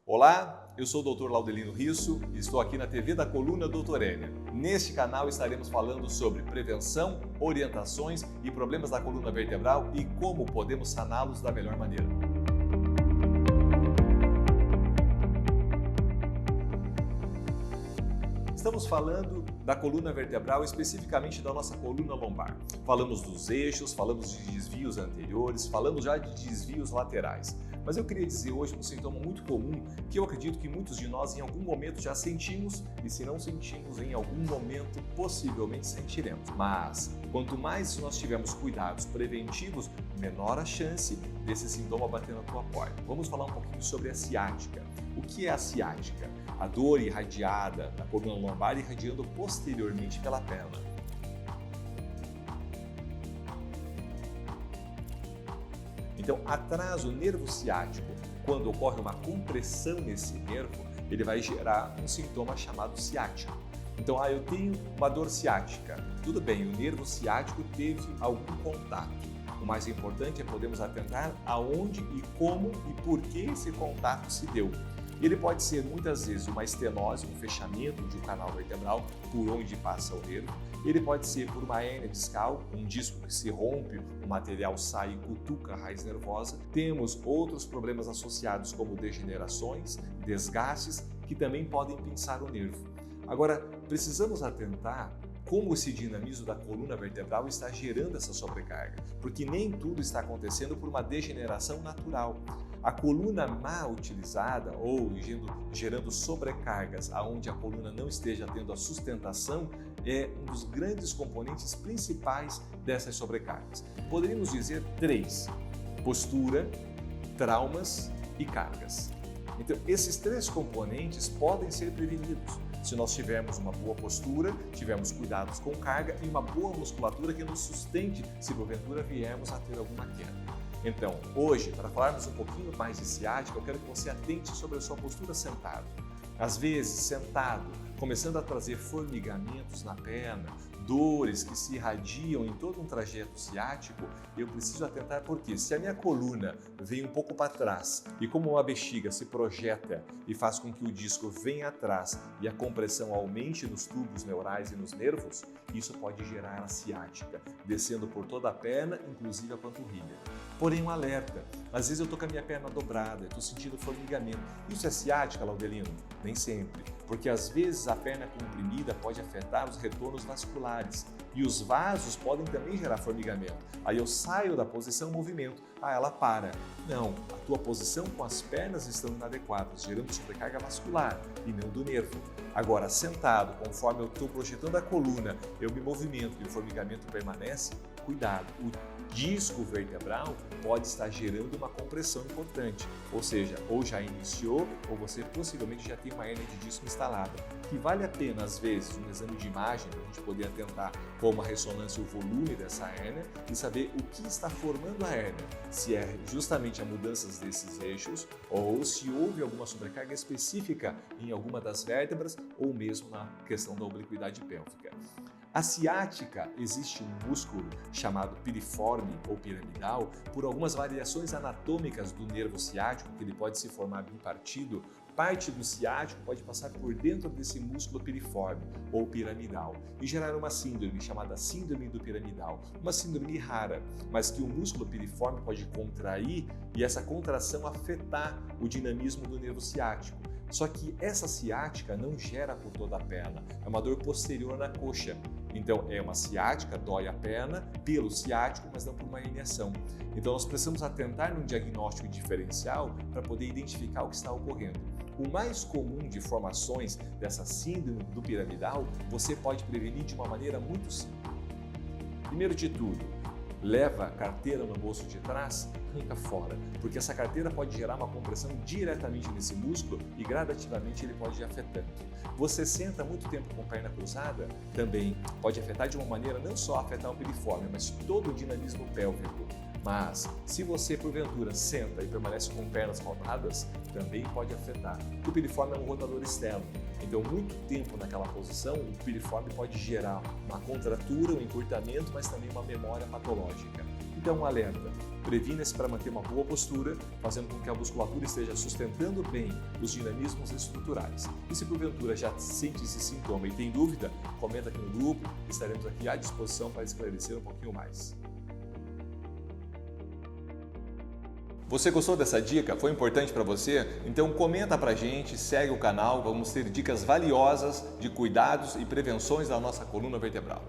Olá, eu sou o Dr. Laudelino Risso e estou aqui na TV da Coluna Doutor Enia. Neste canal estaremos falando sobre prevenção, orientações e problemas da coluna vertebral e como podemos saná-los da melhor maneira. Estamos falando da coluna vertebral, especificamente da nossa coluna lombar. Falamos dos eixos, falamos de desvios anteriores, falamos já de desvios laterais. Mas eu queria dizer hoje um sintoma muito comum que eu acredito que muitos de nós em algum momento já sentimos e se não sentimos, em algum momento possivelmente sentiremos. Mas quanto mais nós tivermos cuidados preventivos, menor a chance desse sintoma bater na tua porta. Vamos falar um pouquinho sobre a ciática. O que é a ciática? A dor irradiada da coluna lombar irradiando posteriormente pela perna. Então, atrás do nervo ciático, quando ocorre uma compressão nesse nervo, ele vai gerar um sintoma chamado ciático. Então, eu tenho uma dor ciática. Tudo bem, o nervo ciático teve algum contato. O mais importante é podermos atentar aonde e como e por que esse contato se deu. Ele pode ser muitas vezes uma estenose, um fechamento de um canal vertebral por onde passa o nervo. Ele pode ser por uma hérnia discal, um disco que se rompe, o material sai e cutuca a raiz nervosa. Temos outros problemas associados como degenerações, desgastes, que também podem pinçar o nervo. Agora, precisamos atentar como esse dinamismo da coluna vertebral está gerando essa sobrecarga, porque nem tudo está acontecendo por uma degeneração natural. A coluna mal utilizada ou gerando sobrecargas aonde a coluna não esteja tendo a sustentação é um dos grandes componentes principais dessas sobrecargas. Poderíamos dizer 3: postura, traumas e cargas. Então, esses 3 componentes podem ser prevenidos se nós tivermos uma boa postura, tivermos cuidados com carga e uma boa musculatura que nos sustente se porventura viermos a ter alguma queda. Então, hoje, para falarmos um pouquinho mais de ciática, eu quero que você atente sobre a sua postura sentado. Às vezes, sentado, começando a trazer formigamentos na perna, dores que se irradiam em todo um trajeto ciático, eu preciso atentar porque se a minha coluna vem um pouco para trás e como uma bexiga se projeta e faz com que o disco venha atrás e a compressão aumente nos tubos neurais e nos nervos, isso pode gerar a ciática, descendo por toda a perna, inclusive a panturrilha. Porém, um alerta, às vezes eu estou com a minha perna dobrada, estou sentindo formigamento. Isso é ciática, Laudelino? Nem sempre, porque às vezes a perna comprimida pode afetar os retornos vasculares e os vasos podem também gerar formigamento. Aí eu saio da posição movimento, ela para. Não, a tua posição com as pernas estão inadequadas, gerando sobrecarga vascular e não do nervo. Agora, sentado, conforme eu estou projetando a coluna, eu me movimento e o formigamento permanece, cuidado. O disco vertebral pode estar gerando uma compressão importante, ou seja, ou já iniciou ou você possivelmente já tem uma hérnia de disco instalada, que vale a pena às vezes um exame de imagem para a gente poder atentar com uma ressonância o volume dessa hérnia e saber o que está formando a hérnia, se é justamente a mudança desses eixos ou se houve alguma sobrecarga específica em alguma das vértebras ou mesmo na questão da obliquidade pélvica. A ciática existe um músculo chamado piriforme ou piramidal por algumas variações anatômicas do nervo ciático, que ele pode se formar bipartido. Parte do ciático pode passar por dentro desse músculo piriforme ou piramidal e gerar uma síndrome chamada síndrome do piramidal, uma síndrome rara, mas que o músculo piriforme pode contrair e essa contração afetar o dinamismo do nervo ciático. Só que essa ciática não gera por toda a perna, é uma dor posterior na coxa. Então é uma ciática, dói a perna pelo ciático, mas não por uma herniação. Então nós precisamos atentar num diagnóstico diferencial para poder identificar o que está ocorrendo. O mais comum de formações dessa síndrome do piramidal, você pode prevenir de uma maneira muito simples. Primeiro de tudo, leva a carteira no bolso de trás, arranca fora, porque essa carteira pode gerar uma compressão diretamente nesse músculo e gradativamente ele pode ir afetando. Você senta muito tempo com a perna cruzada, também pode afetar de uma maneira não só afetar o piriforme, mas todo o dinamismo pélvico. Mas, se você, porventura, senta e permanece com pernas rodadas, também pode afetar. O piriforme é um rotador externo, então muito tempo naquela posição, o piriforme pode gerar uma contratura, um encurtamento, mas também uma memória patológica. Então, um alerta. Previna-se para manter uma boa postura, fazendo com que a musculatura esteja sustentando bem os dinamismos estruturais. E se porventura já sente esse sintoma e tem dúvida, comenta aqui no grupo, estaremos aqui à disposição para esclarecer um pouquinho mais. Você gostou dessa dica? Foi importante para você? Então comenta pra gente, segue o canal, vamos ter dicas valiosas de cuidados e prevenções da nossa coluna vertebral.